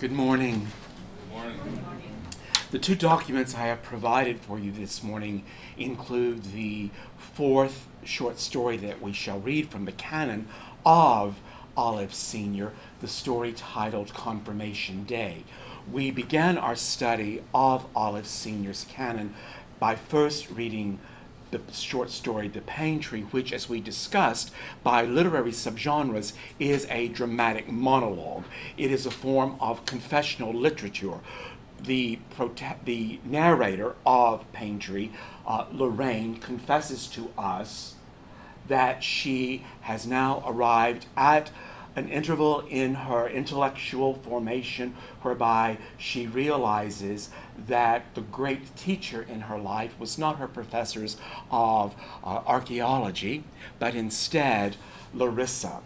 Good morning. Good morning. The two documents I have provided for you this morning include the fourth short story that we shall read from the canon of Olive Sr., the story titled Confirmation Day. We began our study of Olive Sr.'s canon by first reading the short story The Pine Tree, which, as we discussed, by literary subgenres, is a dramatic monologue. It is a form of confessional literature. The narrator of Pine Tree, Lorraine, confesses to us that she has now arrived at an interval in her intellectual formation whereby she realizes that the great teacher in her life was not her professors of archaeology, but instead Larissa,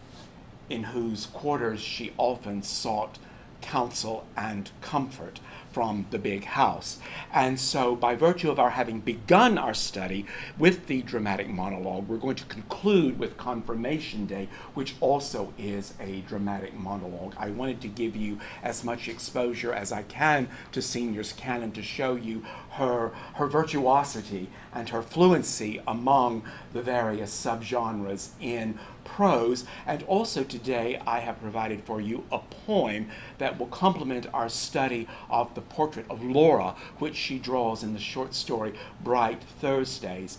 in whose quarters she often sought counsel and comfort from the big house. And so, by virtue of our having begun our study with the dramatic monologue, we're going to conclude with Confirmation Day, which also is a dramatic monologue. I wanted to give you as much exposure as I can to Senior's canon to show you her virtuosity and her fluency among the various subgenres in prose. And also today I have provided for you a poem that will complement our study of the portrait of Laura, which she draws in the short story Bright Thursdays.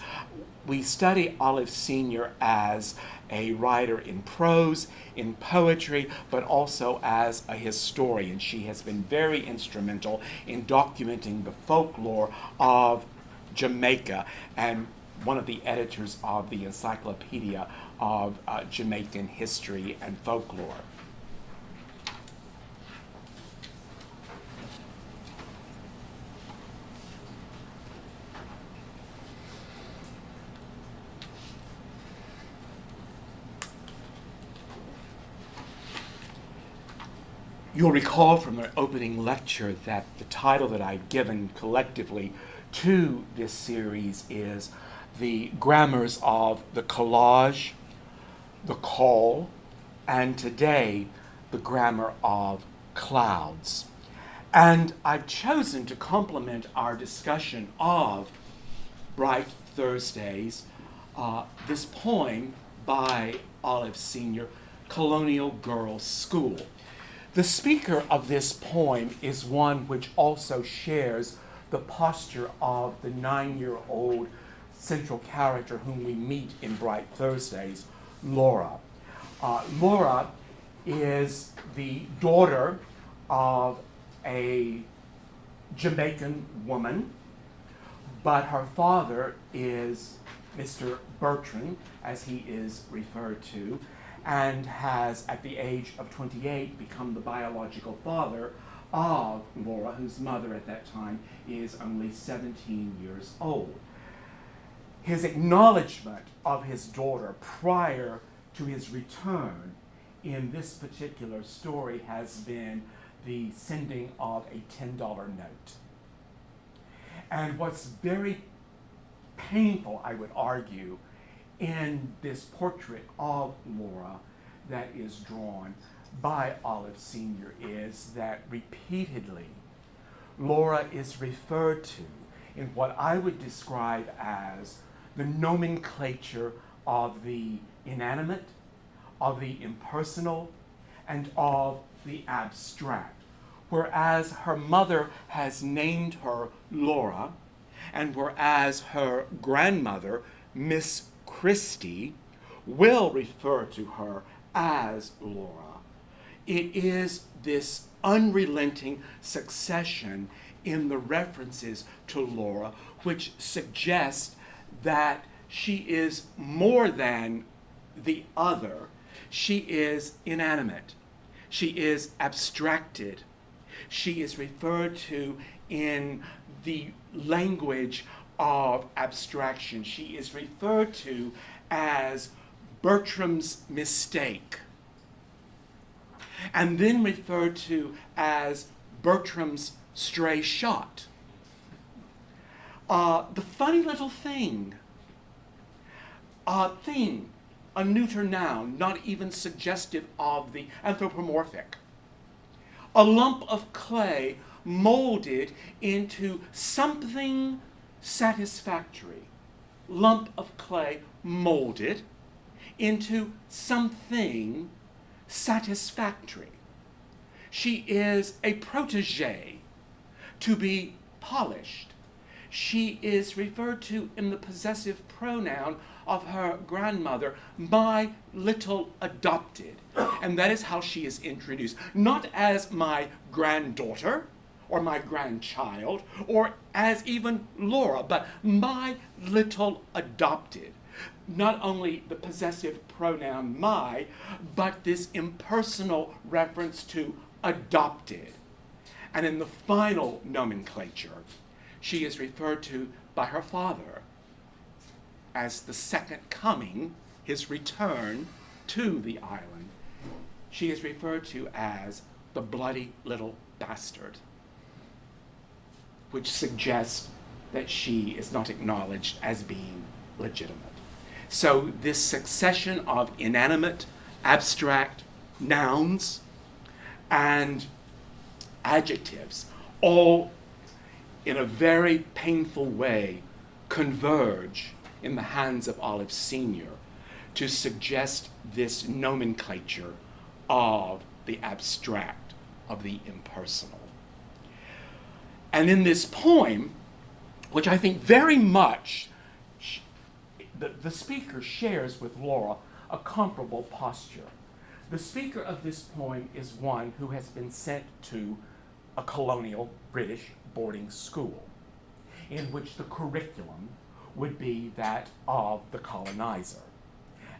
We study Olive Sr. as a writer in prose, in poetry, but also as a historian. She has been very instrumental in documenting the folklore of Jamaica and one of the editors of the Encyclopedia of Jamaican History and Folklore. You'll recall from the opening lecture that the title that I've given collectively to this series is The Grammars of the Collage, the Call, and today, the Grammar of Clouds. And I've chosen to complement our discussion of Bright Thursdays, this poem by Olive Sr., Colonial Girls' School. The speaker of this poem is one which also shares the posture of the 9-year-old central character whom we meet in Bright Thursdays, Laura. Laura is the daughter of a Jamaican woman, but her father is Mr. Bertrand, as he is referred to, and has, at the age of 28, become the biological father of Laura, whose mother at that time is only 17 years old. His acknowledgement of his daughter prior to his return in this particular story has been the sending of a $10 note. And what's very painful, I would argue, in this portrait of Laura that is drawn by Olive Sr. is that repeatedly Laura is referred to in what I would describe as the nomenclature of the inanimate, of the impersonal, and of the abstract. Whereas her mother has named her Laura, and whereas her grandmother, Miss Christie, will refer to her as Laura, it is this unrelenting succession in the references to Laura which suggests that she is more than the other. She is inanimate. She is abstracted. She is referred to in the language of abstraction. She is referred to as Bertram's mistake, and then referred to as Bertram's stray shot. The funny little thing, a neuter noun, not even suggestive of the anthropomorphic, a lump of clay molded into something satisfactory. Lump of clay molded into something satisfactory. She is a protege, to be polished. She is referred to in the possessive pronoun of her grandmother, my little adopted. And that is how she is introduced. Not as my granddaughter or my grandchild or as even Laura, but my little adopted. Not only the possessive pronoun my, but this impersonal reference to adopted. And in the final nomenclature, she is referred to by her father as the second coming, his return to the island. She is referred to as the bloody little bastard, which suggests that she is not acknowledged as being legitimate. So this succession of inanimate, abstract nouns and adjectives, all in a very painful way, converge in the hands of Olive Sr. to suggest this nomenclature of the abstract, of the impersonal. And in this poem, which I think very much the speaker shares with Laura a comparable posture. The speaker of this poem is one who has been sent to a colonial British boarding school, in which the curriculum would be that of the colonizer.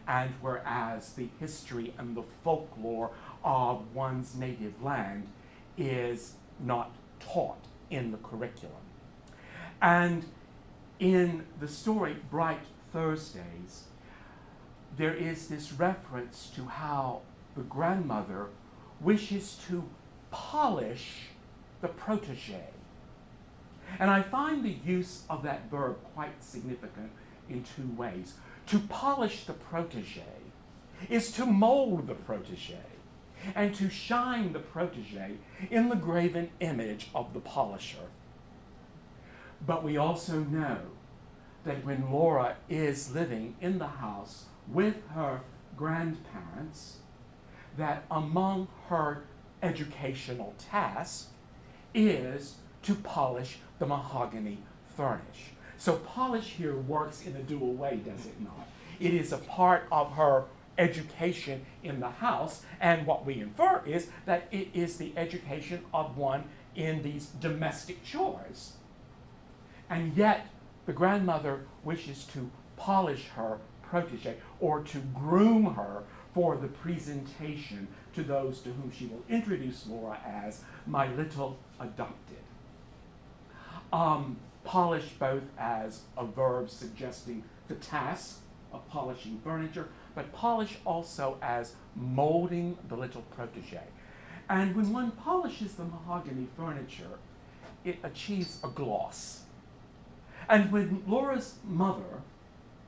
And whereas the history and the folklore of one's native land is not taught in the curriculum. And in the story Bright Thursdays, there is this reference to how the grandmother wishes to polish the protege. And I find the use of that verb quite significant in two ways. To polish the protege is to mold the protege and to shine the protege in the graven image of the polisher. But we also know that when Laura is living in the house with her grandparents, that among her educational tasks is to polish the mahogany furnish. So polish here works in a dual way, does it not? It is a part of her education in the house, and what we infer is that it is the education of one in these domestic chores. And yet, the grandmother wishes to polish her protege, or to groom her for the presentation to those to whom she will introduce Laura as my little adopted. Polish both as a verb suggesting the task of polishing furniture, but polish also as molding the little protege. And when one polishes the mahogany furniture, it achieves a gloss. And when Laura's mother,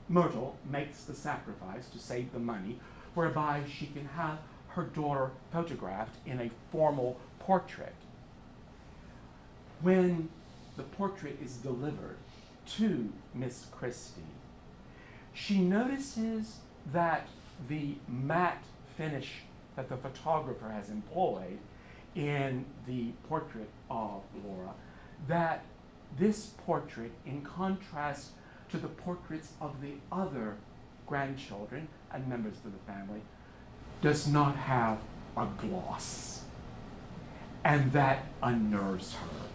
Myrtle, makes the sacrifice to save the money, whereby she can have her daughter photographed in a formal portrait, when the portrait is delivered to Miss Christie, she notices that the matte finish that the photographer has employed in the portrait of Laura, that this portrait, in contrast to the portraits of the other grandchildren and members of the family, does not have a gloss. And that unnerves her,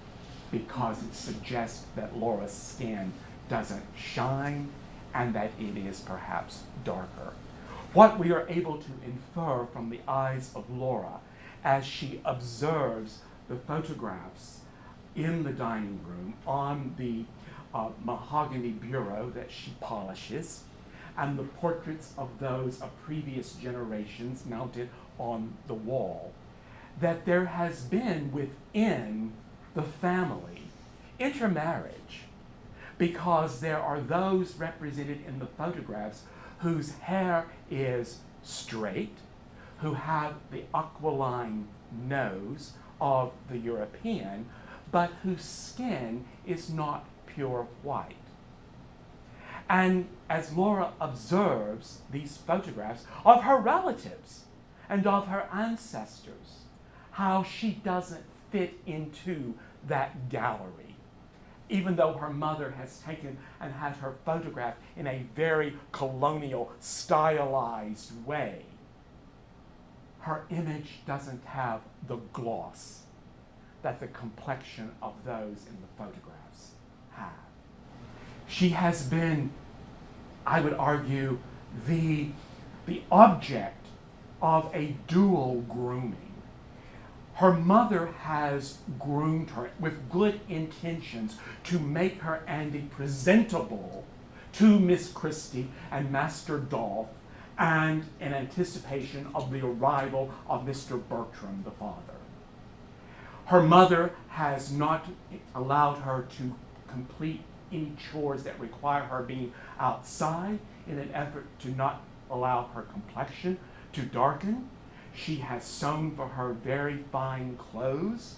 because it suggests that Laura's skin doesn't shine and that it is perhaps darker. What we are able to infer from the eyes of Laura as she observes the photographs in the dining room on the mahogany bureau that she polishes, and the portraits of those of previous generations mounted on the wall, that there has been within the family intermarriage, because there are those represented in the photographs whose hair is straight, who have the aquiline nose of the European, but whose skin is not pure white. And as Laura observes these photographs of her relatives and of her ancestors, how she doesn't fit into that gallery, even though her mother has taken and has her photographed in a very colonial, stylized way. Her image doesn't have the gloss that the complexion of those in the photographs have. She has been, I would argue, the object of a dual grooming. Her mother has groomed her with good intentions to make her Andy presentable to Miss Christie and Master Dolph, and in anticipation of the arrival of Mr. Bertram, the father. Her mother has not allowed her to complete any chores that require her being outside in an effort to not allow her complexion to darken. She has sewn for her very fine clothes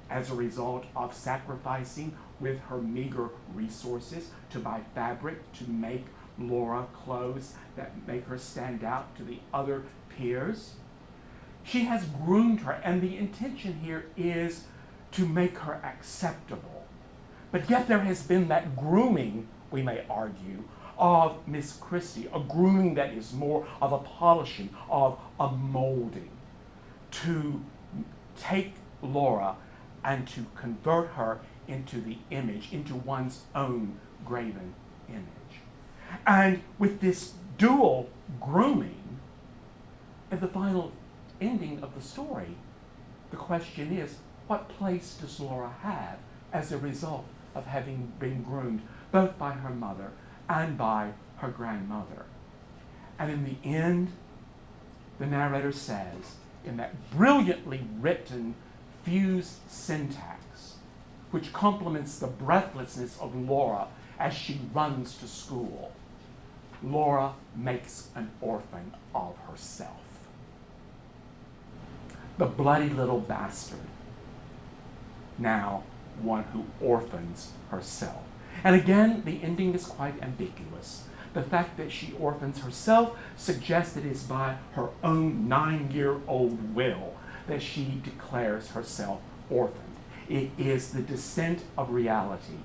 as a result of sacrificing with her meager resources to buy fabric to make Laura clothes that make her stand out to the other peers. She has groomed her, and the intention here is to make her acceptable. But yet there has been that grooming, we may argue, of Miss Christie, a grooming that is more of a polishing, of a molding, to take Laura and to convert her into the image, into one's own graven image. And with this dual grooming, at the final ending of the story, the question is, what place does Laura have as a result of having been groomed both by her mother and by her grandmother? And in the end, the narrator says, in that brilliantly written fused syntax, which complements the breathlessness of Laura as she runs to school, Laura makes an orphan of herself. The bloody little bastard, now one who orphans herself. And again, the ending is quite ambiguous. The fact that she orphans herself suggests it is by her own 9-year-old will that she declares herself orphaned. It is the descent of reality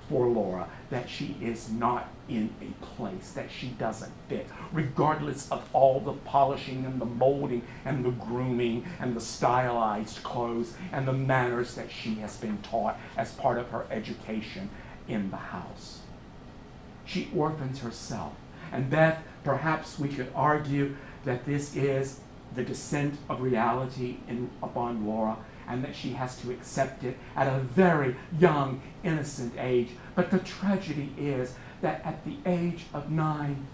for Laura that she is not in a place, that she doesn't fit, regardless of all the polishing and the molding and the grooming and the stylized clothes and the manners that she has been taught as part of her education in the house. She orphans herself. And Beth, perhaps we could argue that this is the descent of reality upon Laura, and that she has to accept it at a very young, innocent age. But the tragedy is that at the age of 9,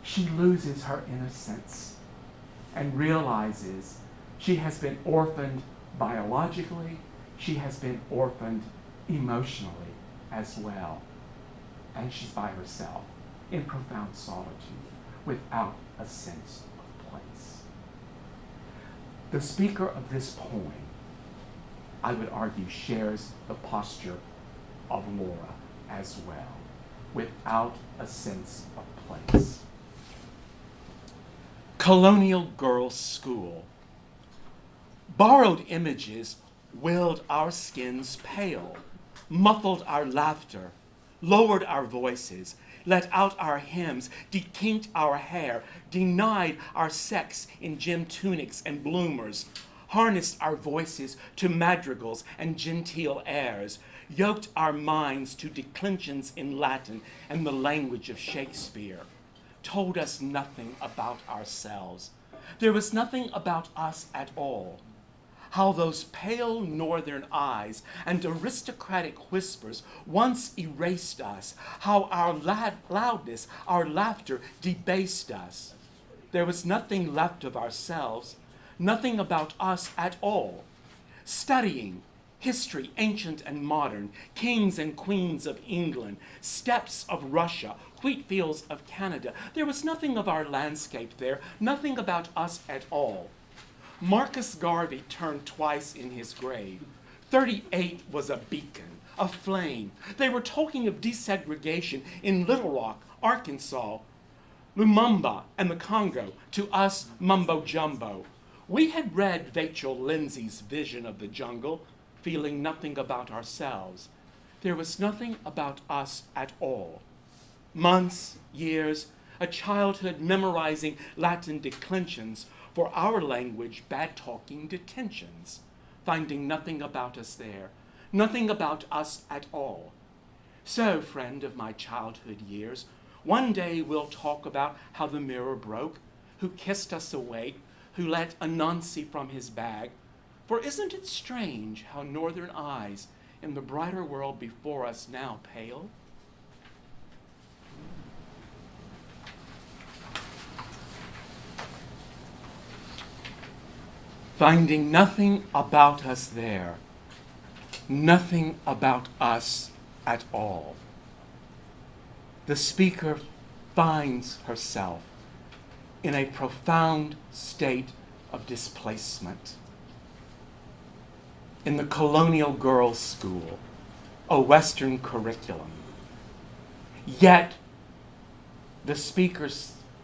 she loses her innocence and realizes she has been orphaned biologically, she has been orphaned emotionally as well. And she's by herself in profound solitude without a sense of place. The speaker of this poem, I would argue, shares the posture of Laura as well, without a sense of place. Colonial Girls' School. Borrowed images willed our skins pale, muffled our laughter, lowered our voices, let out our hymns, dekinked our hair, denied our sex in gym tunics and bloomers, harnessed our voices to madrigals and genteel airs, yoked our minds to declensions in Latin and the language of Shakespeare, told us nothing about ourselves. There was nothing about us at all. How those pale northern eyes and aristocratic whispers once erased us, how our loudness, our laughter debased us. There was nothing left of ourselves, nothing about us at all. Studying history, ancient and modern, kings and queens of England, steppes of Russia, wheat fields of Canada, there was nothing of our landscape there, nothing about us at all. Marcus Garvey turned twice in his grave. 38 was a beacon, a flame. They were talking of desegregation in Little Rock, Arkansas, Lumumba and the Congo, to us mumbo jumbo. We had read Vachel Lindsay's vision of the jungle, feeling nothing about ourselves. There was nothing about us at all. Months, years, a childhood memorizing Latin declensions, for our language bad-talking detentions, finding nothing about us there, nothing about us at all. So, friend of my childhood years, one day we'll talk about how the mirror broke, who kissed us awake, who let Anansi from his bag. For isn't it strange how northern eyes in the brighter world before us now pale? Finding nothing about us there, nothing about us at all. The speaker finds herself in a profound state of displacement. In the colonial girls' school, a Western curriculum. Yet, the speaker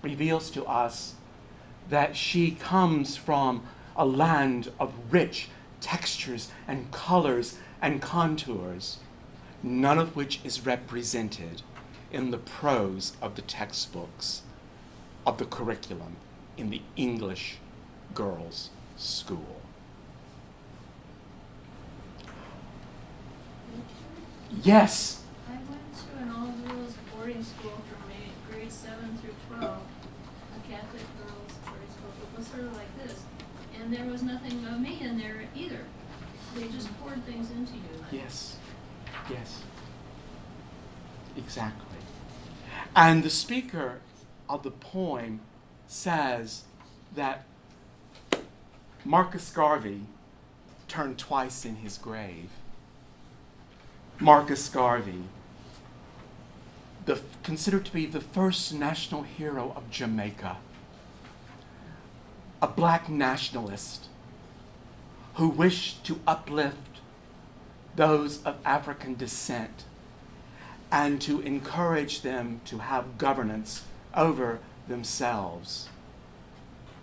reveals to us that she comes from a land of rich textures and colors and contours, none of which is represented in the prose of the textbooks of the curriculum in the English girls' school. Yes. I went to an all-girls boarding school from grade 7 through 12, a Catholic girls boarding school. It was sort of like this. And there was nothing of me in there either. They just poured things into you. Yes. Yes. Exactly. And the speaker of the poem says that Marcus Garvey turned twice in his grave. Marcus Garvey, considered to be the first national hero of Jamaica, a black nationalist who wished to uplift those of African descent and to encourage them to have governance over themselves,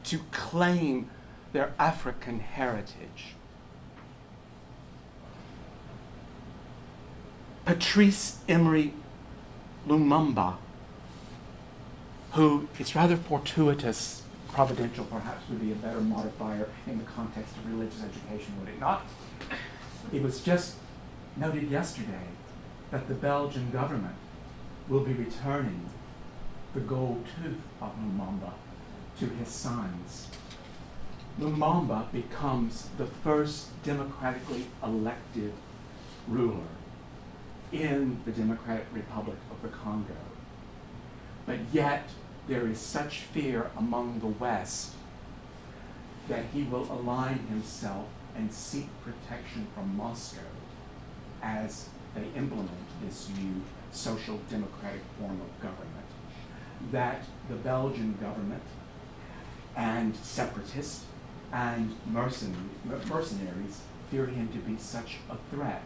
to claim their African heritage. Patrice Emery Lumumba, who it's rather fortuitous, providential perhaps would be a better modifier in the context of religious education, would it not? It was just noted yesterday that the Belgian government will be returning the gold tooth of Lumumba to his sons. Lumumba becomes the first democratically elected ruler in the Democratic Republic of the Congo. But yet there is such fear among the West that he will align himself and seek protection from Moscow as they implement this new social democratic form of government, that the Belgian government and separatists and mercenaries fear him to be such a threat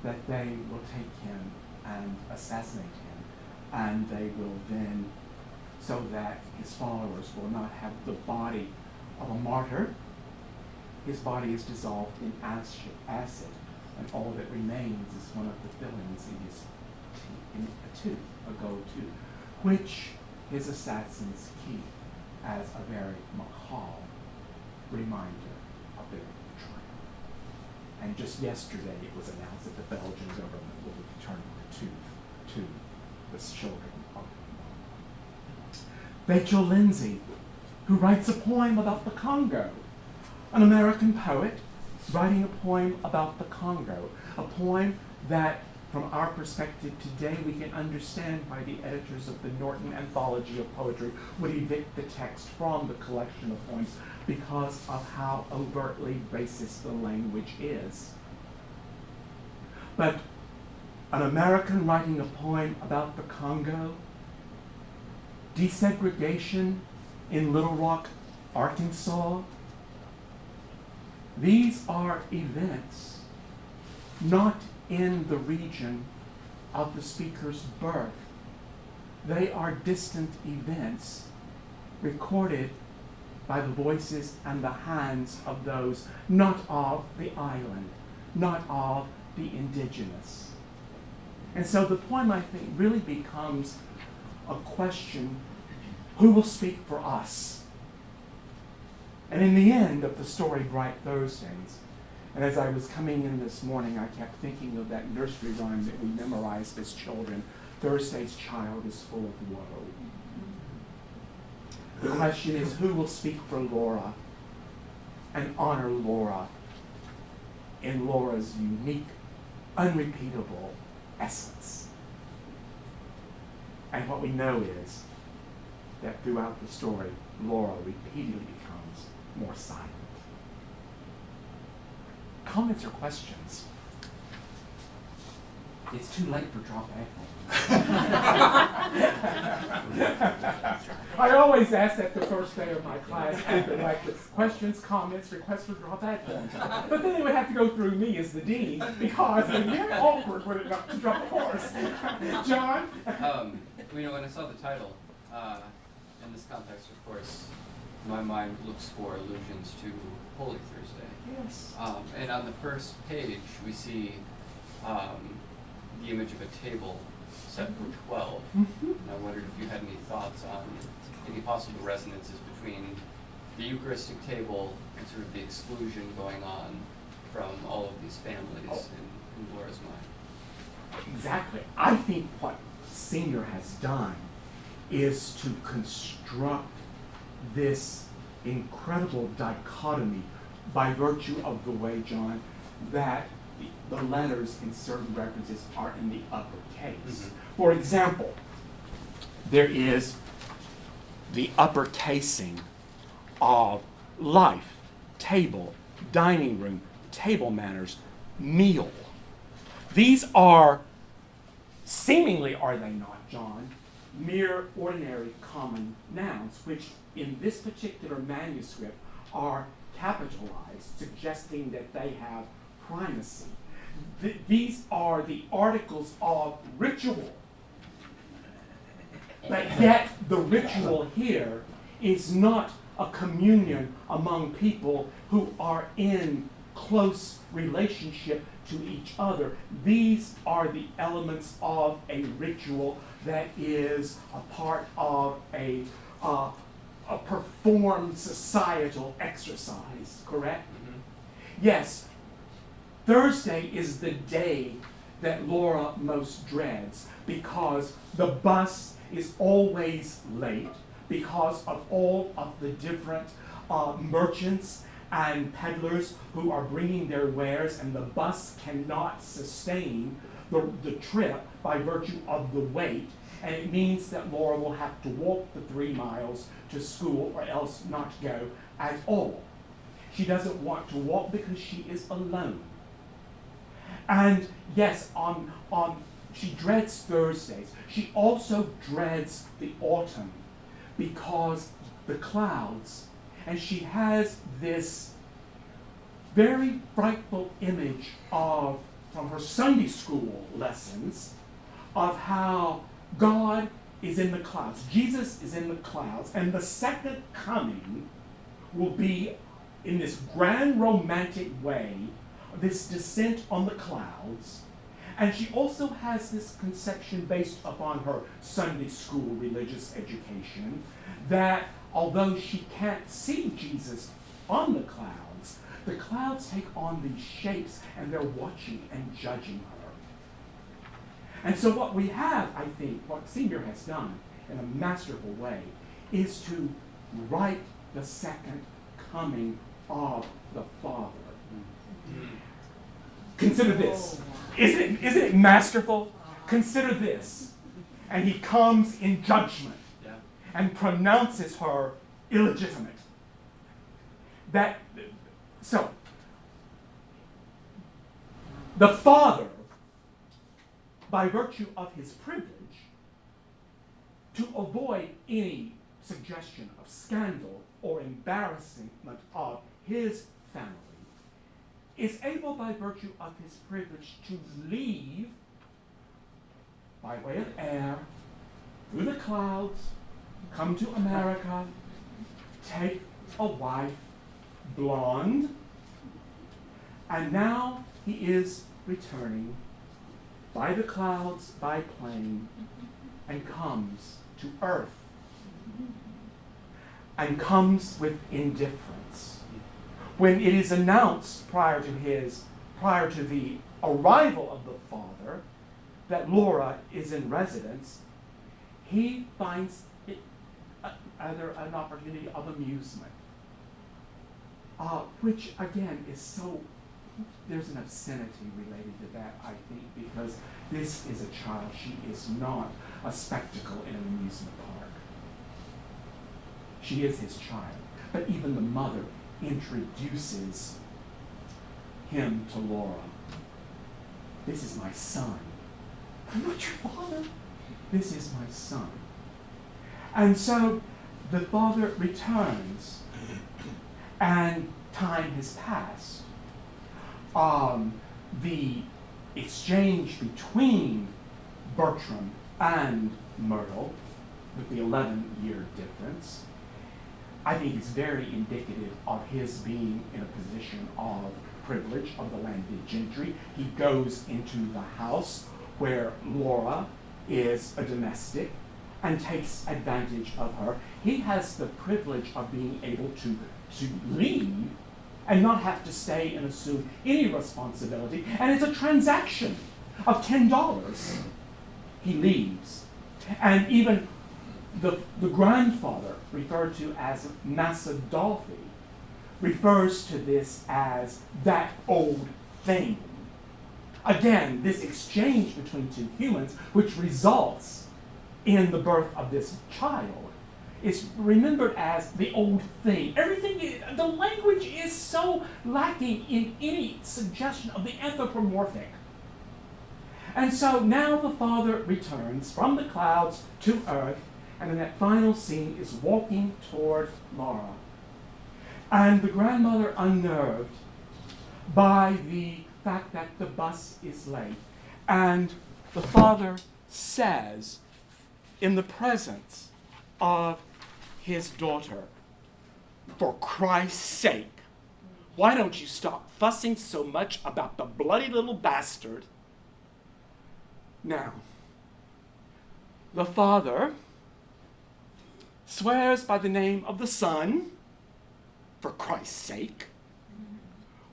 that they will take him and assassinate him, and they will then, so that his followers will not have the body of a martyr, his body is dissolved in acid, and all that remains is one of the fillings in his in a tooth, a gold tooth, which his assassins keep as a very macabre reminder of their betrayal. And just yesterday it was announced that the Belgian government will be returning the tooth to the children of Rachel Lindsay, who writes a poem about the Congo, an American poet writing a poem about the Congo, a poem that, from our perspective today, we can understand by the editors of the Norton Anthology of Poetry would evict the text from the collection of poems because of how overtly racist the language is. But an American writing a poem about the Congo, desegregation in Little Rock, Arkansas, These are events not in the region of the speaker's birth. They are distant events recorded by the voices and the hands of those not of the island, not of the indigenous. And so the poem, I think, really becomes a question, who will speak for us? And in the end of the story, Bright Thursdays, and as I was coming in this morning, I kept thinking of that nursery rhyme that we memorized as children, Thursday's child is full of woe. The question is, who will speak for Laura and honor Laura in Laura's unique, unrepeatable essence? And what we know is that throughout the story, Laura repeatedly becomes more silent. Comments or questions? It's too late for drop I always ask that the first day of my class, like questions, comments, requests for drop add-ons. But then they would have to go through me as the dean because it's very awkward when it to drop a course. John? When I saw the title, in this context, of course, my mind looks for allusions to Holy Thursday. Yes. And on the first page, we see the image of a table set for 12. Mm-hmm. And I wondered if you had any thoughts on any possible resonances between the Eucharistic table and sort of the exclusion going on from all of these families in Laura's mind. Exactly. I think what Senior has done is to construct this incredible dichotomy by virtue of the way, John, that the letters in certain references are in the uppercase. Mm-hmm. For example, there is the uppercasing of life, table, dining room, table manners, meal. These are, seemingly are they not, John, mere ordinary common nouns, which in this particular manuscript are capitalized, suggesting that they have primacy. These are the articles of ritual. But yet the ritual here is not a communion among people who are in close relationship to each other. These are the elements of a ritual that is a part of a performed societal exercise, correct? Mm-hmm. Yes, Thursday is the day that Laura most dreads because the bus is always late because of all of the different merchants and peddlers who are bringing their wares, and the bus cannot sustain the trip by virtue of the weight, and it means that Laura will have to walk the 3 miles to school or else not go at all. She doesn't want to walk because she is alone. And yes, she dreads Thursdays. She also dreads the autumn because the clouds, and she has this very frightful image of, from her Sunday school lessons, of how God is in the clouds. Jesus is in the clouds, and the second coming will be in this grand romantic way, this descent on the clouds. And she also has this conception based upon her Sunday school religious education that although she can't see Jesus on the clouds take on these shapes and they're watching and judging her. And so what we have, I think, what Senior has done in a masterful way is to write the second coming of the Father. Mm-hmm. Consider this. Isn't it masterful? Consider this. And he comes in judgment and pronounces her illegitimate. So, the Father, by virtue of his privilege, to avoid any suggestion of scandal or embarrassment of his family, is able by virtue of his privilege to leave by way of air through the clouds, come to America, take a wife, blonde, and now he is returning by the clouds, by plane, and comes to earth, and comes with indifference. When it is announced prior to the arrival of the father that Laura is in residence, he finds it either an opportunity of amusement, which again is so, there's an obscenity related to that, I think, because this is a child. She is not a spectacle in an amusement park. She is his child. But even the mother introduces him to Laura. This is my son. I'm not your father. This is my son. And so the father returns, and time has passed. The exchange between Bertram and Myrtle, with the 11-year difference, I think is very indicative of his being in a position of privilege of the landed gentry. He goes into the house where Laura is a domestic and takes advantage of her. He has the privilege of being able to leave and not have to stay and assume any responsibility. And it's a transaction of $10. He leaves. And even the grandfather, referred to as Massa Dolphy, refers to this as that old thing. Again, this exchange between two humans, which results in the birth of this child, is remembered as the old thing. The language is so lacking in any suggestion of the anthropomorphic. And so now the father returns from the clouds to earth, and in that final scene is walking toward Laura. And the grandmother, unnerved by the fact that the bus is late, and the father says, in the presence of his daughter, for Christ's sake, why don't you stop fussing so much about the bloody little bastard? Now, the father swears by the name of the son, for Christ's sake,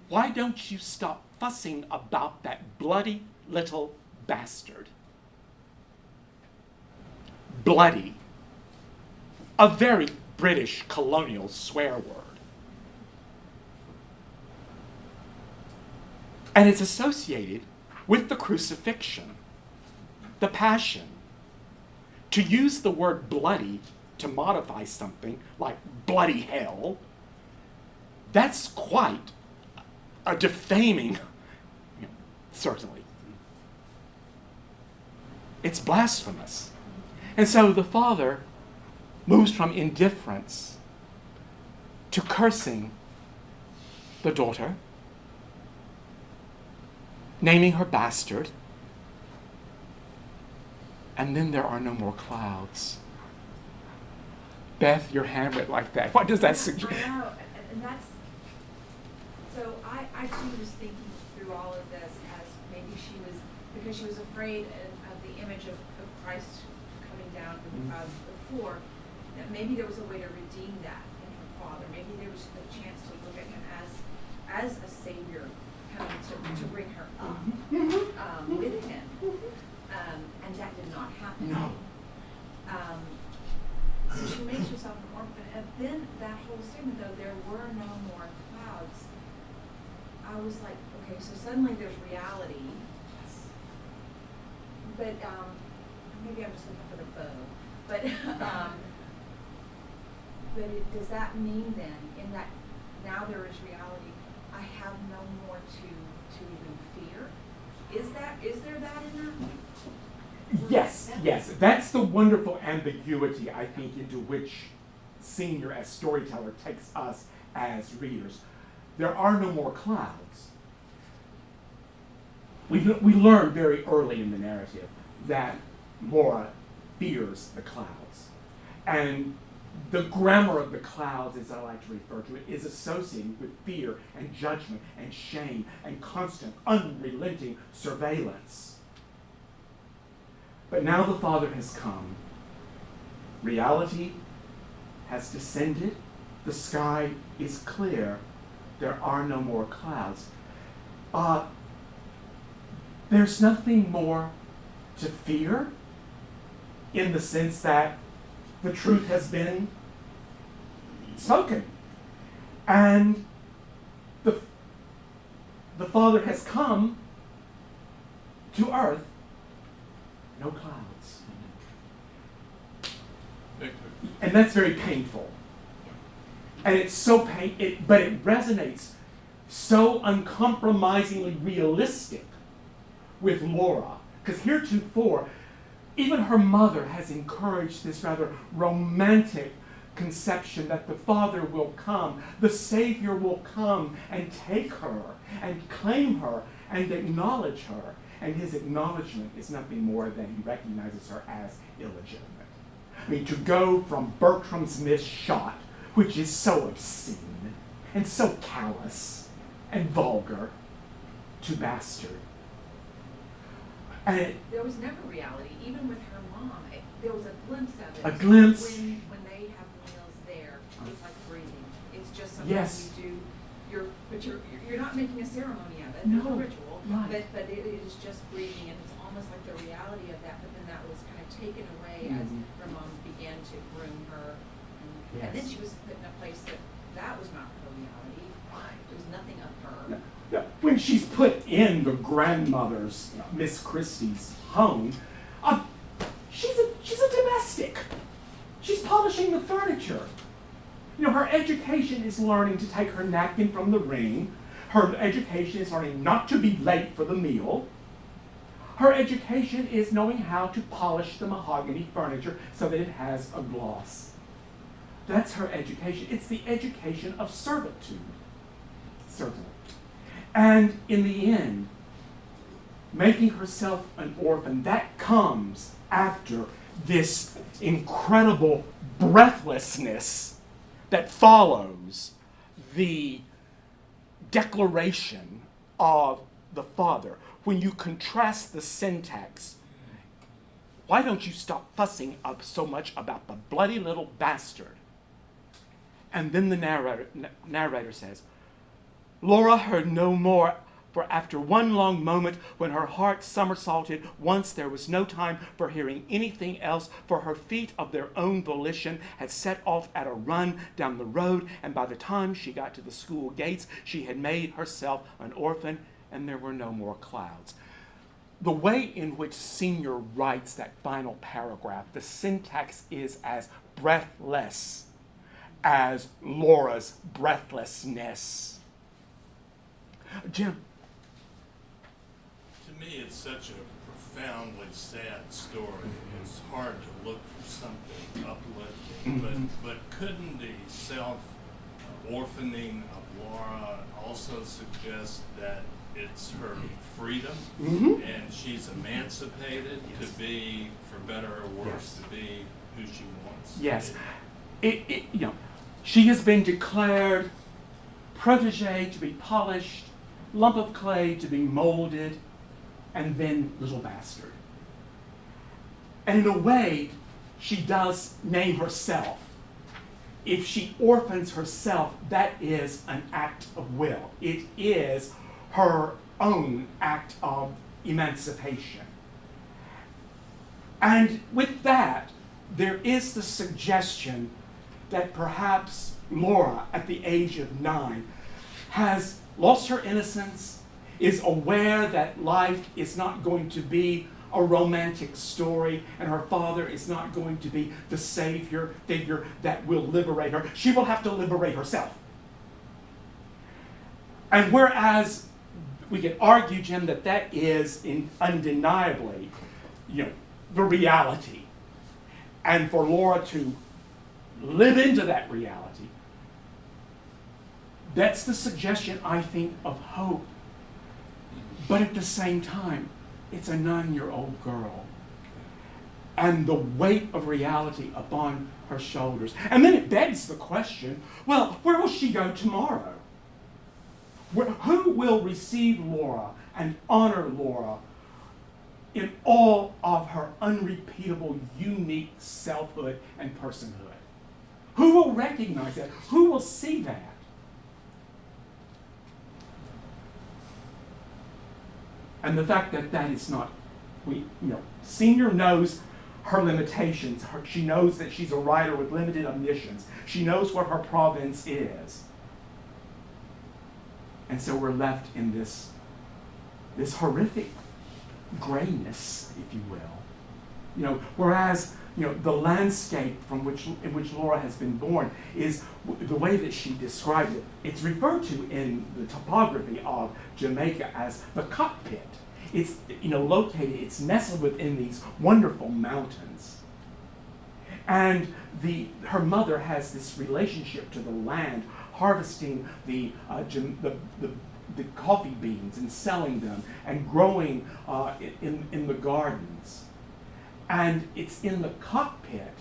why don't you stop fussing about that bloody little bastard? Bloody. A very British colonial swear word. And it's associated with the crucifixion, the passion. To use the word bloody to modify something like bloody hell, that's quite a defaming, certainly. It's blasphemous. And so the father moves from indifference to cursing the daughter, naming her bastard, and then there are no more clouds. Beth, your hand went like that. What does that suggest? I know, and that's, so I too was thinking through all of this as maybe she was, because she was afraid of the image of Christ coming down before, that maybe there was a way to redeem that in her father. Maybe there was a chance to look at him as a savior, coming to bring her up with him. And that did not happen. No. So she makes herself an orphan. And then that whole statement, though, there were no more clouds. I was like, okay, so suddenly there's reality. But maybe I'm just looking for the bow. But does that mean then, in that now there is reality, I have no more to even fear? Is there that in that? Yes. That's the wonderful ambiguity, I think, into which Senior, as storyteller, takes us as readers. There are no more clouds, we learn very early in the narrative that Laura fears the clouds. And the grammar of the clouds, as I like to refer to it, is associated with fear and judgment and shame and constant, unrelenting surveillance. But now the Father has come. Reality has descended. The sky is clear. There are no more clouds. There's nothing more to fear in the sense that the truth has been spoken. And the Father has come to earth. No clouds. And that's very painful. And it's so but it resonates so uncompromisingly realistic with Laura. Because heretofore, even her mother has encouraged this rather romantic conception that the Father will come, the Savior will come and take her and claim her and acknowledge her. And his acknowledgement is nothing more than he recognizes her as illegitimate. I mean, to go from Bertram Smith's shot, which is so obscene and so callous and vulgar, to bastard. And there was never reality, even with her mom. There was a glimpse of it. A glimpse. When they have meals there, it's like breathing. It's just something Yes. you do. You're not making a ceremony of it. No. There's a ritual, Right. but it is just breathing, and it's almost like the reality of that. But then that was kind of taken away as her mom began to groom her, and then Yes. she was put in a place that was not her reality. Right. There was nothing of her. When she's put in the grandmother's, Miss Christie's home, she's a domestic. She's polishing the furniture. You know, her education is learning to take her napkin from the ring. Her education is learning not to be late for the meal. Her education is knowing how to polish the mahogany furniture so that it has a gloss. That's her education. It's the education of servitude, certainly. And in the end, making herself an orphan, that comes after this incredible breathlessness that follows the declaration of the Father. When you contrast the syntax, why don't you stop fussing up so much about the bloody little bastard? And then the narrator says, Laura heard no more, for after one long moment when her heart somersaulted once, there was no time for hearing anything else, for her feet of their own volition had set off at a run down the road, and by the time she got to the school gates, she had made herself an orphan, and there were no more clouds. The way in which Senior writes that final paragraph, the syntax is as breathless as Laura's breathlessness. Jim. To me, it's such a profoundly sad story. It's hard to look for something uplifting, but couldn't the self-orphaning of Laura also suggest that it's her freedom and she's emancipated to be, for better or worse, to be who she wants? Yes. She has been declared protege to be polished, lump of clay to be molded, and then little bastard. And in a way, she does name herself. If she orphans herself, that is an act of will. It is her own act of emancipation. And with that, there is the suggestion that perhaps Laura, at the age of 9, has lost her innocence, is aware that life is not going to be a romantic story, and her father is not going to be the savior figure that will liberate her. She will have to liberate herself. And whereas we can argue, Jim, that is undeniably, the reality, and for Laura to live into that reality, that's the suggestion, I think, of hope But at the same time, it's a 9-year-old girl. And the weight of reality upon her shoulders. And then it begs the question, well, where will she go tomorrow? Who will receive Laura and honor Laura in all of her unrepeatable, unique selfhood and personhood? Who will recognize that? Who will see that? And the fact that that is not, Senior knows her limitations. She knows that she's a writer with limited omniscience. She knows what her province is. And so we're left in this horrific grayness, if you will. Whereas, the landscape in which Laura has been born is the way that she described it. It's referred to in the topography of Jamaica as the cockpit. It's located, it's nestled within these wonderful mountains. And her mother has this relationship to the land, harvesting the coffee beans and selling them and growing in the gardens. And it's in the cockpit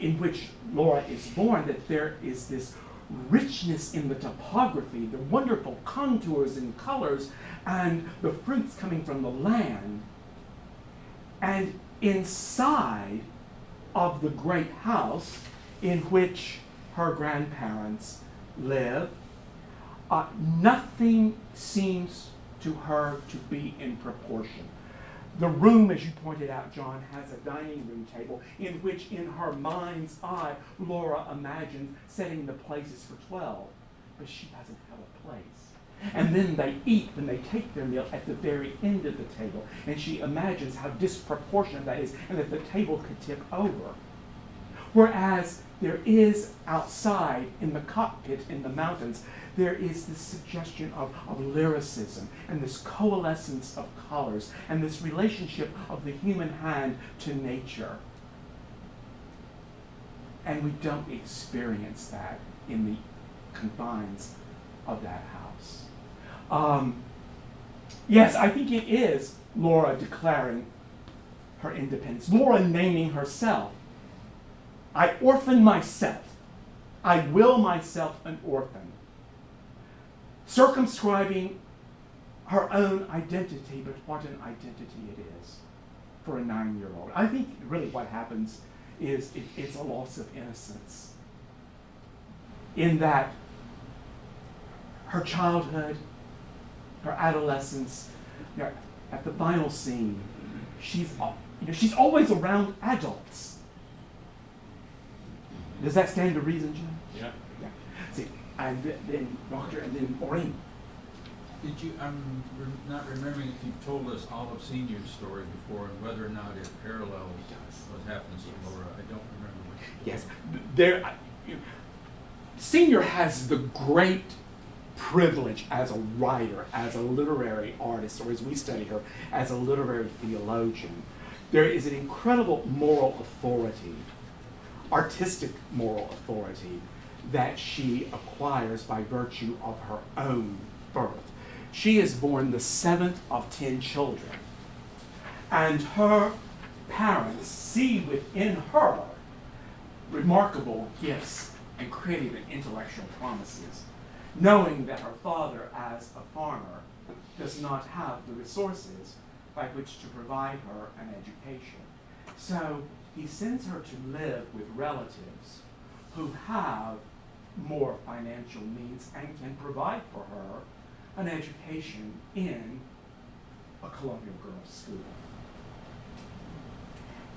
in which Laura is born that there is this richness in the topography, the wonderful contours and colors, and the fruits coming from the land. And inside of the great house in which her grandparents live, nothing seems to her to be in proportion. The room, as you pointed out, John, has a dining room table in which, in her mind's eye, Laura imagines setting the places for 12, but she doesn't have a place. And then they eat, when they take their meal, at the very end of the table, and she imagines how disproportionate that is, and that the table could tip over. Whereas there is outside, in the cockpit in the mountains, there is this suggestion of lyricism and this coalescence of colors and this relationship of the human hand to nature. And we don't experience that in the confines of that house. Yes, I think it is Laura declaring her independence, Laura naming herself. I orphan myself. I will myself an orphan. Circumscribing her own identity, but what an identity it is for a 9-year-old. I think really what happens is it's a loss of innocence. In that her childhood, her adolescence, at the final scene, she's always around adults. Does that stand to reason, Jim? Yeah. See, and then Doctor, and then Maureen. Did you? I'm not remembering if you've told us Olive Senior's story before and whether or not it parallels what happens to Laura. I don't remember. Yes, Senior has the great privilege as a writer, as a literary artist, or as we study her, as a literary theologian. There is an incredible moral authority, artistic moral authority, that she acquires by virtue of her own birth. She is born the 7th of 10 children, and her parents see within her remarkable gifts and creative and intellectual promises, knowing that her father, as a farmer, does not have the resources by which to provide her an education. So he sends her to live with relatives who have more financial means and can provide for her an education in a colonial girls' school.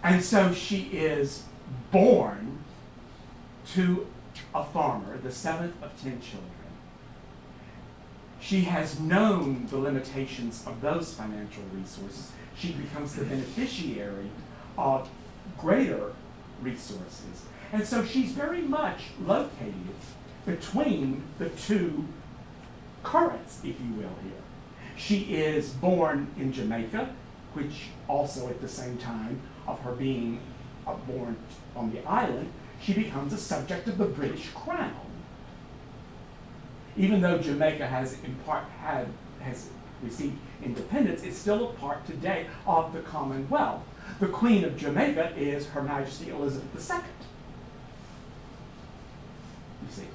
And so she is born to a farmer, the 7th of 10 children. She has known the limitations of those financial resources. She becomes the beneficiary of greater resources. And so she's very much located between the two currents, if you will, here. She is born in Jamaica, which also at the same time of her being born on the island, she becomes a subject of the British Crown. Even though Jamaica has received independence, is still a part today of the Commonwealth. The Queen of Jamaica is Her Majesty Elizabeth II. You see.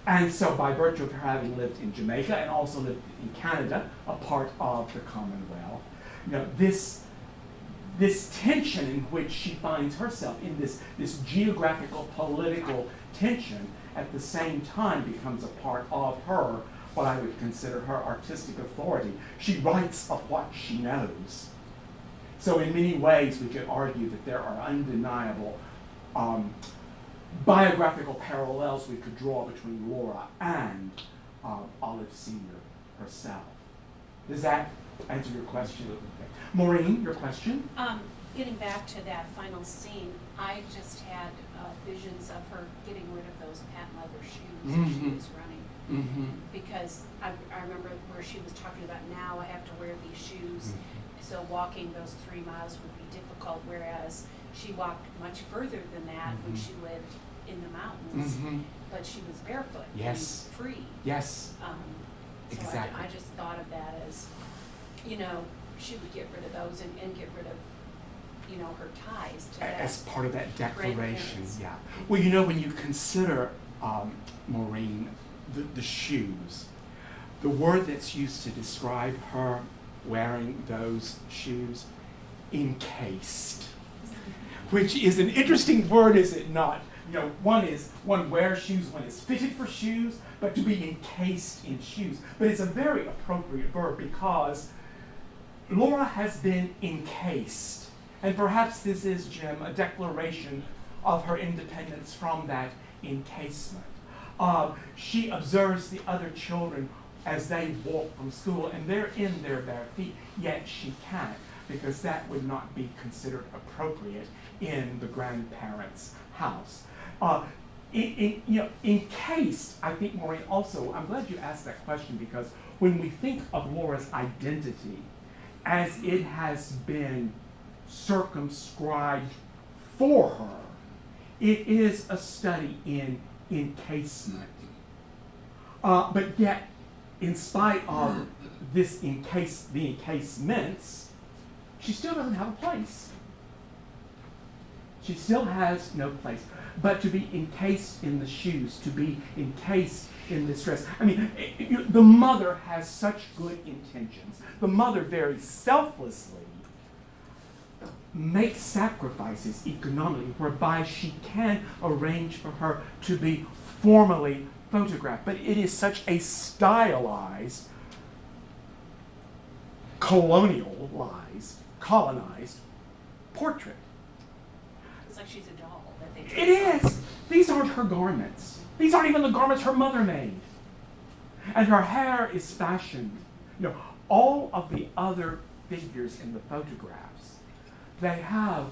And so by virtue of her having lived in Jamaica and also lived in Canada, a part of the Commonwealth, this tension in which she finds herself in this geographical, political tension at the same time becomes a part of her, what I would consider her artistic authority. She writes of what she knows. So in many ways we could argue that there are undeniable biographical parallels we could draw between Laura and Olive Sr. herself. Does that answer your question? Okay. Maureen, your question? Getting back to that final scene, I just had visions of her getting rid of those patent leather shoes as she was running. Mm-hmm. Because I remember where she was talking about, now I have to wear these shoes, Mm-hmm. so walking those 3 miles would be difficult, whereas she walked much further than that when she lived in the mountains, but she was barefoot Yes. and free. Yes. So Exactly. I just thought of that as, she would get rid of those and get rid of, her ties to that. As part of that declaration, grandparents. yeah. Well, when you consider, Maureen, the shoes, the word that's used to describe her wearing those shoes, encased, which is an interesting word, is it not? One wears shoes, one is fitted for shoes, but to be encased in shoes. But it's a very appropriate verb because Laura has been encased. And perhaps this is, Jim, a declaration of her independence from that encasement. She observes the other children as they walk from school, and they're in their bare feet, yet she can't, because that would not be considered appropriate in the grandparents' house. Encased, I think, Maureen, also, I'm glad you asked that question, because when we think of Laura's identity as it has been circumscribed for her, it is a study in encasement. But yet, in spite of the encasements, she still doesn't have a place. She still has no place. But to be encased in the shoes, to be encased in this dress. I mean, the mother has such good intentions. The mother very selflessly makes sacrifices economically whereby she can arrange for her to be formally photographed. But it is such a stylized, colonized portrait. It's like she's a doll that they It is. These aren't her garments. These aren't even the garments her mother made. And her hair is fashioned. All of the other figures in the photographs, they have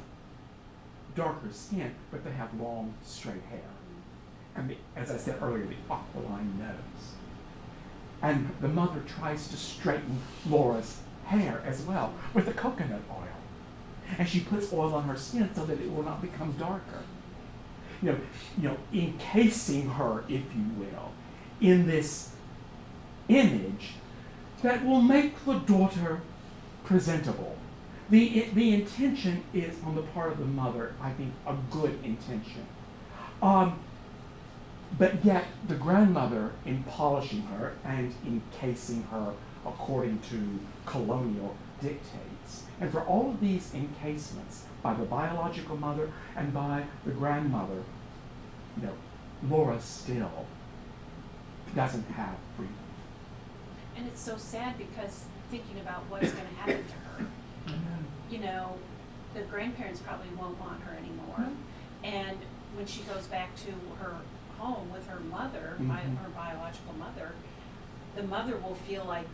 darker skin, but they have long, straight hair. And as I said earlier, the aquiline nose. And the mother tries to straighten Laura's hair as well with the coconut oil. And she puts oil on her skin so that it will not become darker. Encasing her, if you will, in this image that will make the daughter presentable. The intention is on the part of the mother, I think, a good intention. But yet the grandmother, in polishing her and encasing her according to colonial dictates, and for all of these encasements by the biological mother and by the grandmother, Laura still doesn't have freedom. And it's so sad because thinking about what's going to happen to her. The grandparents probably won't want her anymore. And when she goes back to her home with her mother, her biological mother, the mother will feel like,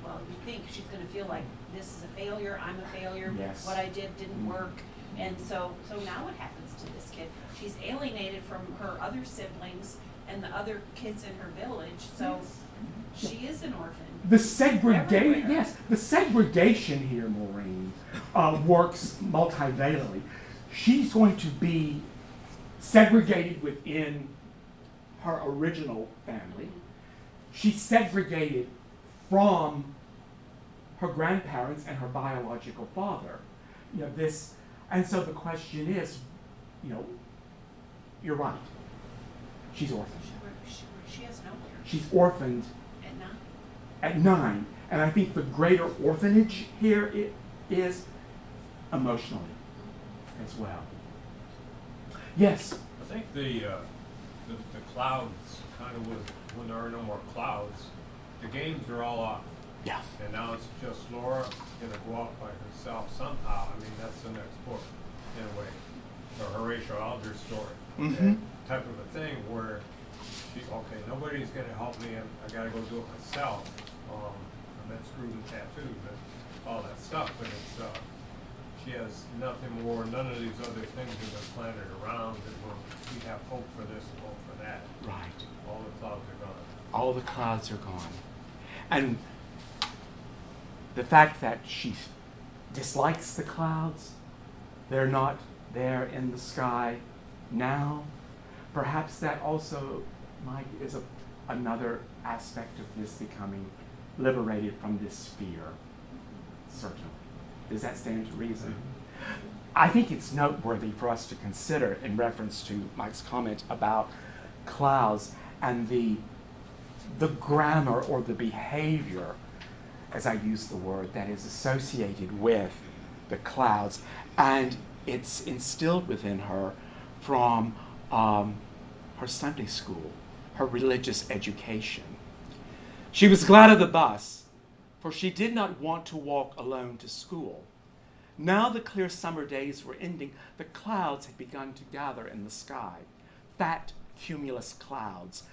well, you think she's going to feel like this is a failure, I'm a failure, Yes. what I did didn't work. And so now what happens to this kid? She's alienated from her other siblings and the other kids in her village, so she is an orphan. The segregation, Everywhere. yes, the segregation here, Maureen, works multivalently. She's going to be segregated within her original family. She's segregated from her grandparents and her biological father. You know, this, and so the question is, you know, you're right. She's orphaned. She has nowhere. She's orphaned At 9. at 9. And I think the greater orphanage here is emotionally as well. Yes? I think the clouds, kind of when there are no more clouds, the games are all off. Yeah. And now it's just Laura gonna go out by herself somehow. I mean, that's the next book, in a way. Or Horatio Alger's story. Mhm. Type of a thing where okay, nobody's gonna help me, I gotta go do it myself. I'm at screwed and tattooed, but all that stuff, but it's, she has nothing more, none of these other things in the planet around that we have hope for this and hope for that. Right. All the clouds are gone. All the clouds are gone. And the fact that she dislikes the clouds, they're not there in the sky now, perhaps that also, Mike, is another aspect of this becoming liberated from this fear. Certainly. Does that stand to reason? I think it's noteworthy for us to consider, in reference to Mike's comment about clouds and the grammar or the behavior, as I use the word, that is associated with the clouds. And it's instilled within her from her Sunday school, her religious education. She was glad of the bus, for she did not want to walk alone to school. Now the clear summer days were ending. The clouds had begun to gather in the sky, fat cumulus clouds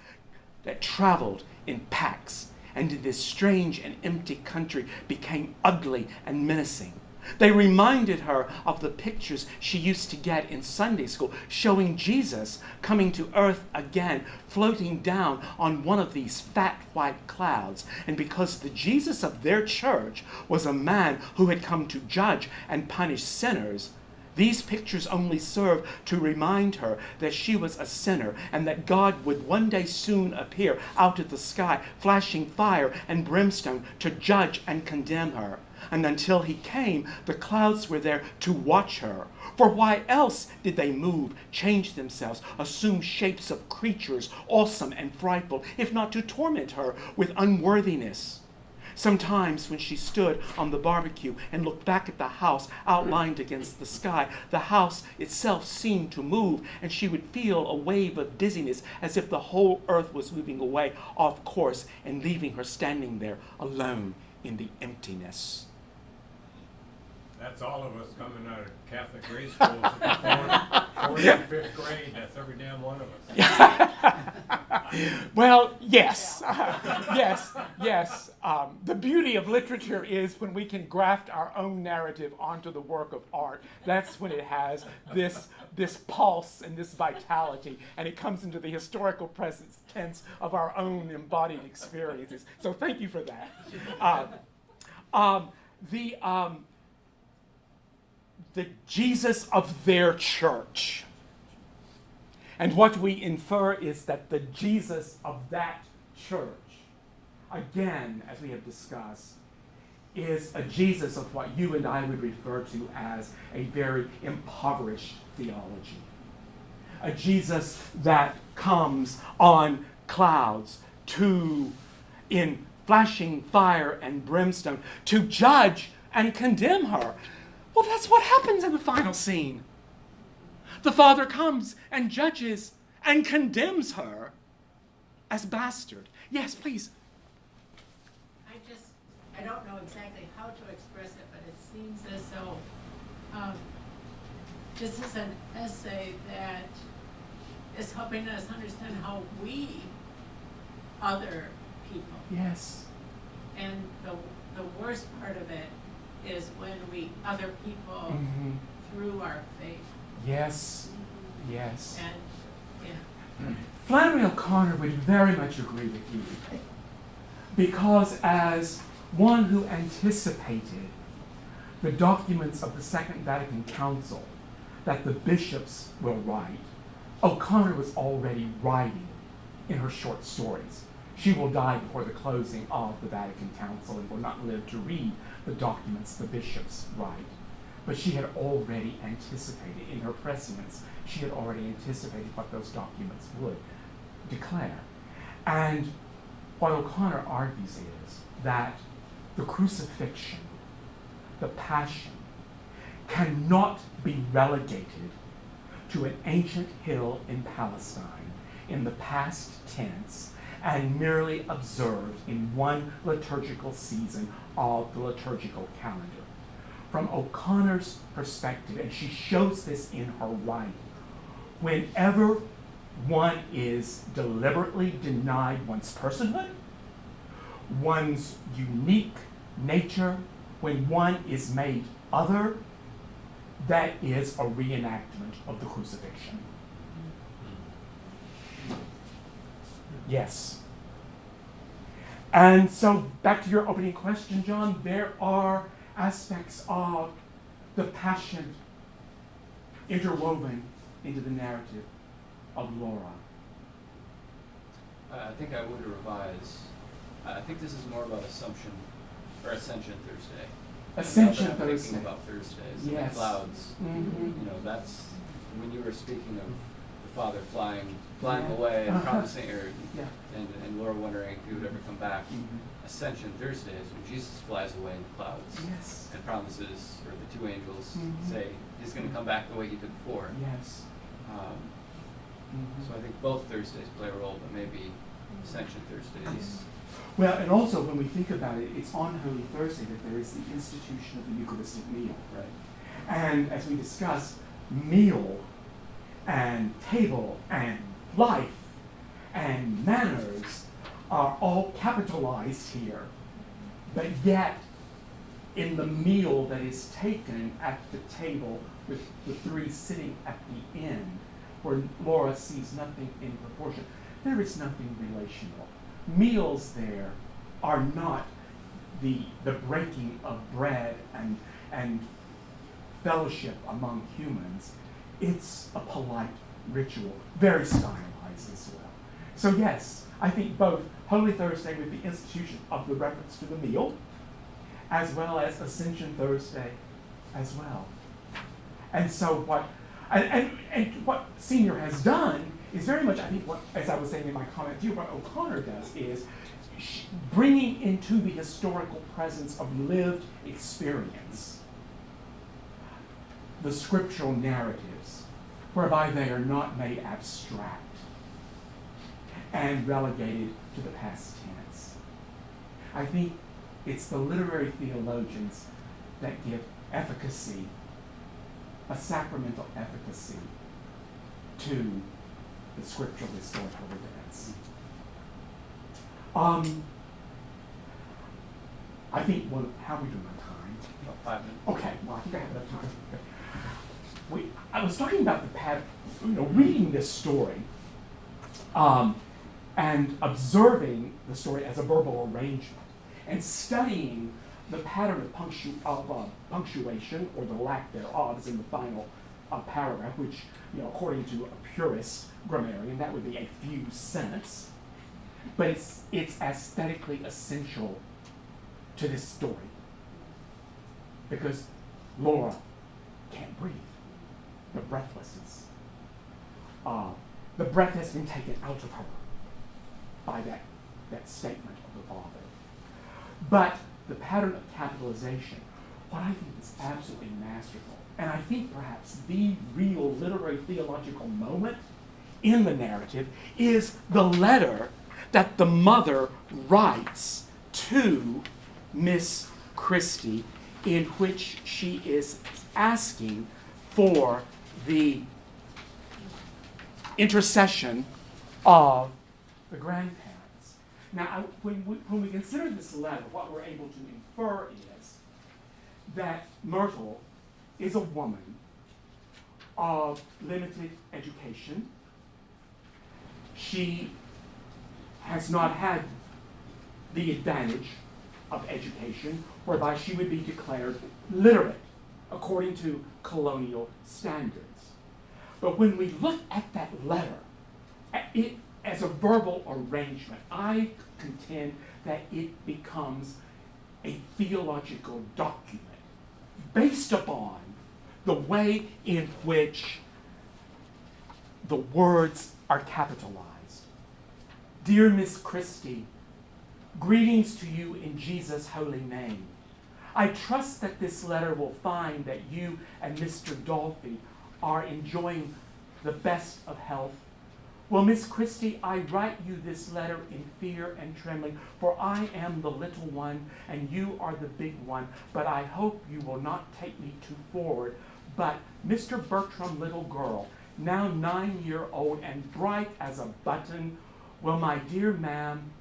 that traveled in packs, and in this strange and empty country became ugly and menacing. They reminded her of the pictures she used to get in Sunday school, showing Jesus coming to earth again, floating down on one of these fat white clouds. And because the Jesus of their church was a man who had come to judge and punish sinners, these pictures only served to remind her that she was a sinner and that God would one day soon appear out of the sky, flashing fire and brimstone to judge and condemn her. And until he came, the clouds were there to watch her. For why else did they move, change themselves, assume shapes of creatures, awesome and frightful, if not to torment her with unworthiness? Sometimes when she stood on the barbecue and looked back at the house outlined against the sky, the house itself seemed to move, and she would feel a wave of dizziness as if the whole earth was moving away off course and leaving her standing there alone in the emptiness. That's all of us coming out of Catholic grade schools at the 4th and 5th grade. That's every damn one of us. Well, yes, yes. The beauty of literature is when we can graft our own narrative onto the work of art. That's when it has this pulse and this vitality, and it comes into the historical present tense of our own embodied experiences. So thank you for that. The Jesus of their church. And what we infer is that the Jesus of that church, again, as we have discussed, is a Jesus of what you and I would refer to as a very impoverished theology. A Jesus that comes on clouds in flashing fire and brimstone, to judge and condemn her. Well, that's what happens in the final scene. The Father comes and judges and condemns her as bastard. Yes, please. I don't know exactly how to express it, but it seems as though this is an essay that is helping us understand how we, other people. Yes. And the worst part of it is when we other people through our faith. Yes. Yes. And yeah. Flannery O'Connor would very much agree with you, because as one who anticipated the documents of the Second Vatican Council that the bishops will write, O'Connor was already writing in her short stories. She will die before the closing of the Vatican Council and will not live to read the documents the bishops write. But she had already anticipated, in her prescience, she had already anticipated what those documents would declare. And what O'Connor argues is that the crucifixion, the passion, cannot be relegated to an ancient hill in Palestine in the past tense and merely observed in one liturgical season of the liturgical calendar. From O'Connor's perspective, and she shows this in her writing, whenever one is deliberately denied one's personhood, one's unique nature, when one is made other, that is a reenactment of the crucifixion. Yes. And so back to your opening question, John, there are aspects of the passion interwoven into the narrative of Laura. I think I would revise. I think this is more about Ascension Thursday. Ascension Now that I'm Thursday. thinking about Thursdays and Yes. the clouds. Mm-hmm. You know, that's when you were speaking of the Father flying Yeah. away and Uh-huh. promising, or Yeah. and Laura wondering if he would ever come back. Mhm. Ascension Thursday is when Jesus flies away in the clouds Yes. and promises, or the two angels Mhm. say he's going to come back the way he did before. Yes. Mhm. So I think both Thursdays play a role, but maybe Ascension Thursdays. Well, and also when we think about it, it's on Holy Thursday that there is the institution of the Eucharistic meal. Right. And as we discussed, meal and table and life and manners are all capitalized here. But yet, in the meal that is taken at the table with the three sitting at the end, where Laura sees nothing in proportion, there is nothing relational. Meals there are not the breaking of bread and fellowship among humans. It's a polite ritual, very stylized as well. So yes, I think both Holy Thursday with the institution of the reference to the meal, as well as Ascension Thursday as well. And so what Senior has done is very much, I think, what, as I was saying in my comment to you, what O'Connor does is bringing into the historical presence of lived experience the scriptural narratives, whereby they are not made abstract and relegated to the past tense. I think it's the literary theologians that give efficacy, a sacramental efficacy, to the scriptural historical events. I think, well, how are we doing on time? About 5 minutes. Okay, well, I think I have enough time. I was talking about the pattern, reading this story and observing the story as a verbal arrangement and studying the pattern of punctuation, or the lack thereof, is in the final paragraph, which, according to a purist grammarian, that would be a few sentences. But it's aesthetically essential to this story because Laura can't breathe. The breathlessness. The breath has been taken out of her by that statement of the Father. But the pattern of capitalization, what I think is absolutely masterful, and I think perhaps the real literary theological moment in the narrative, is the letter that the mother writes to Miss Christie, in which she is asking for the intercession of the grandparents. Now, when we consider this letter, what we're able to infer is that Myrtle is a woman of limited education. She has not had the advantage of education, whereby she would be declared literate according to colonial standards. But when we look at that letter, it as a verbal arrangement, I contend that it becomes a theological document based upon the way in which the words are capitalized. Dear Miss Christie, greetings to you in Jesus' holy name. I trust that this letter will find that you and Mr. Dolphy are enjoying the best of health. Well, Miss Christie, I write you this letter in fear and trembling, for I am the little one and you are the big one, but I hope you will not take me too forward. But Mr. Bertram, little girl, now 9-year-old and bright as a button, well, my dear ma'am,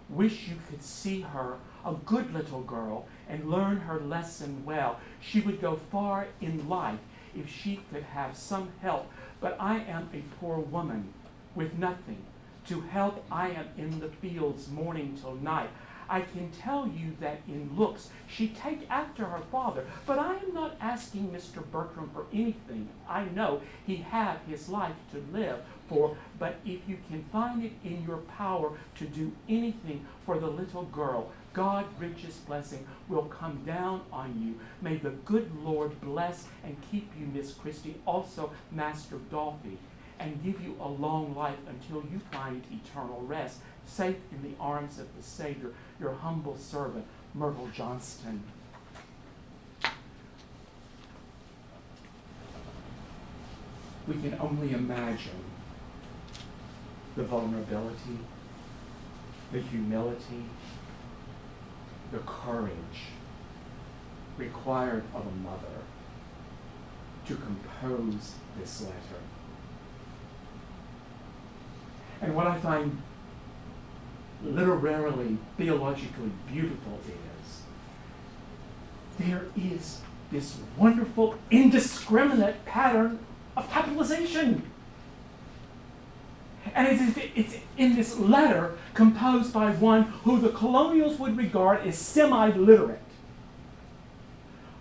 wish you could see her, a good little girl, and learn her lesson well. She would go far in life if she could have some help, but I am a poor woman with nothing. To help, I am in the fields morning till night. I can tell you that in looks she take after her father, but I am not asking Mr. Bertram for anything. I know he have his life to live for, but if you can find it in your power to do anything for the little girl, God's richest blessing will come down on you. May the good Lord bless and keep you, Miss Christie, also Master Dolphy, and give you a long life until you find eternal rest, safe in the arms of the Savior, your humble servant, Myrtle Johnston. We can only imagine the vulnerability, the humility, the courage required of a mother to compose this letter. And what I find literarily, theologically beautiful is there is this wonderful, indiscriminate pattern of capitalization. And it's in this letter composed by one who the colonials would regard as semi-literate.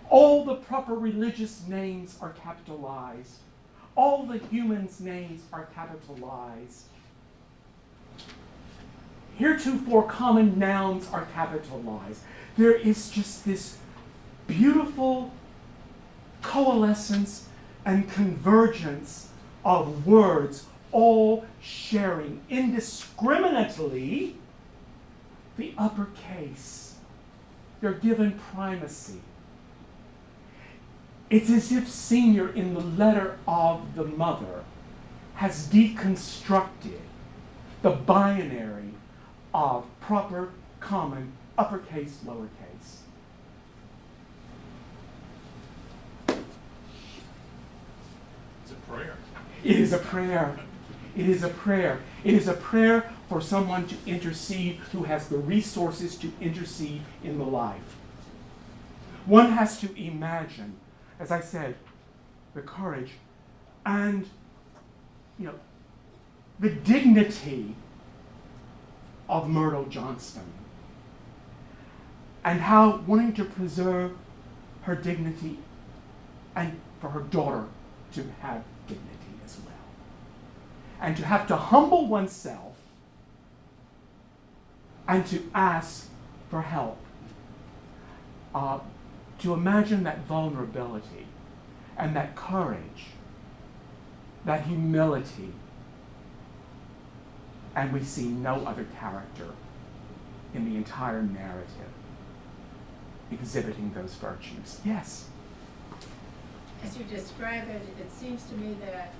All the proper religious names are capitalized. All the humans' names are capitalized. Heretofore common nouns are capitalized. There is just this beautiful coalescence and convergence of words all sharing indiscriminately the uppercase. They're given primacy. It's as if Senior, in the letter of the mother, has deconstructed the binary of proper, common, uppercase, lowercase. It's a prayer. It is a prayer. It is a prayer. It is a prayer for someone to intercede who has the resources to intercede in the life. One has to imagine, as I said, the courage and, the dignity of Myrtle Johnston, and how wanting to preserve her dignity and for her daughter to have dignity as well. And to have to humble oneself and to ask for help. To imagine that vulnerability and that courage, that humility, and we see no other character in the entire narrative exhibiting those virtues. Yes? As you describe it, it seems to me that,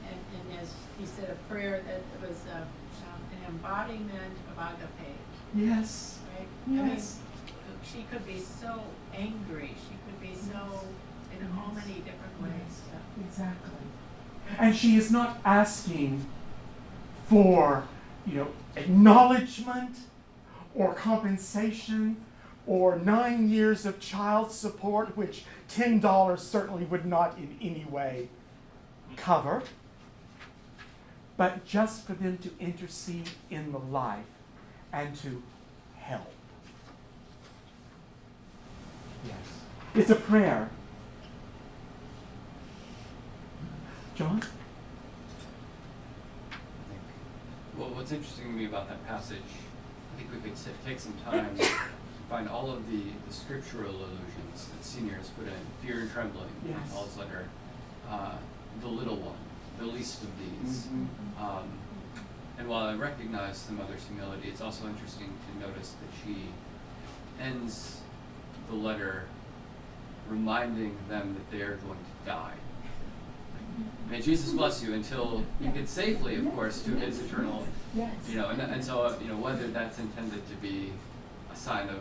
and as you said, a prayer, that it was an embodiment of agape. Yes. Right? Yes. I mean, she could be so angry. She could be so in all many different ways. Exactly. And she is not asking for, acknowledgement or compensation or 9 years of child support, which $10 certainly would not in any way cover, but just for them to intercede in the life and to help. Yes. It's a prayer. John? Well, what's interesting to me about that passage think we could take some time to find all of the scriptural allusions that Senior has put in. Fear and trembling, in Yes. Paul's letter. The little one, the least of these. And while I recognize the mother's humility, it's also interesting to notice that she ends the letter reminding them that they are going to die. May Jesus bless you until you get safely, of course, to his eternal, and so, whether that's intended to be a sign of,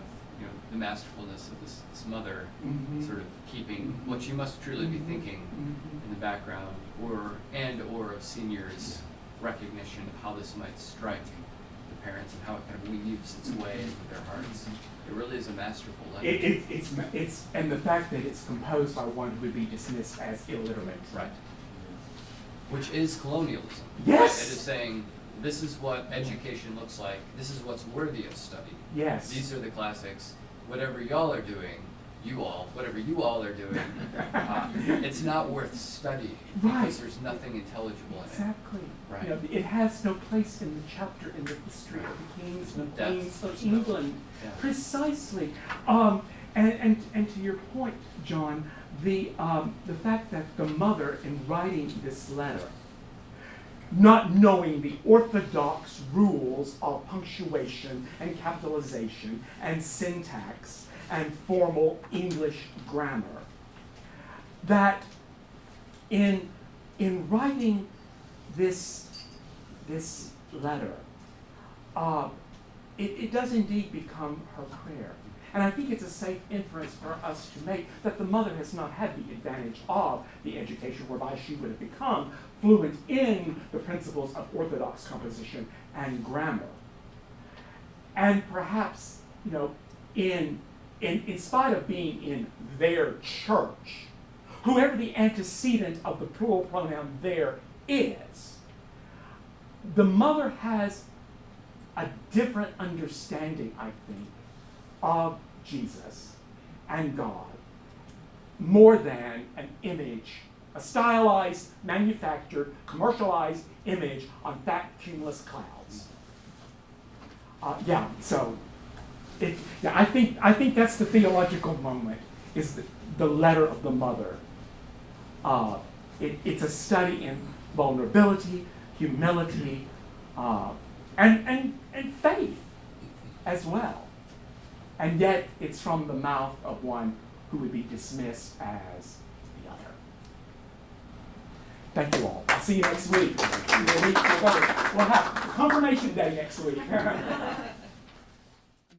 the masterfulness of this mother, sort of keeping what she must truly be thinking in the background, or of Senior's recognition of how this might strike the parents and how it kind of weaves its way into their hearts. It really is a masterful letter. It's and the fact that it's composed by one who would be dismissed as illiterate. Right. Which is colonialism. Yes. Right? It is saying, this is what education looks like. This is what's worthy of study. Yes. These are the classics. Whatever y'all are doing, whatever you all are doing, it's not worth studying Right. because there's nothing intelligible in Exactly. Right. It has no place in the chapter in the history of the kings and Depth. queens of England. Yeah. Precisely. And to your point, John, the fact that the mother, in writing this letter, not knowing the orthodox rules of punctuation and capitalization and syntax and formal English grammar, that in writing this letter, it does indeed become her prayer. And I think it's a safe inference for us to make that the mother has not had the advantage of the education whereby she would have become fluent in the principles of orthodox composition and grammar. And perhaps, in spite of being in their church, whoever the antecedent of the plural pronoun there is, the mother has a different understanding, I think, of Jesus and God, more than an image, a stylized, manufactured, commercialized image on fat, cumulus clouds. I think that's the theological moment, is the letter of the mother. It's a study in vulnerability, humility, and faith as well. And yet, it's from the mouth of one who would be dismissed as the other. Thank you all. I'll see you next week. We'll have confirmation day next week.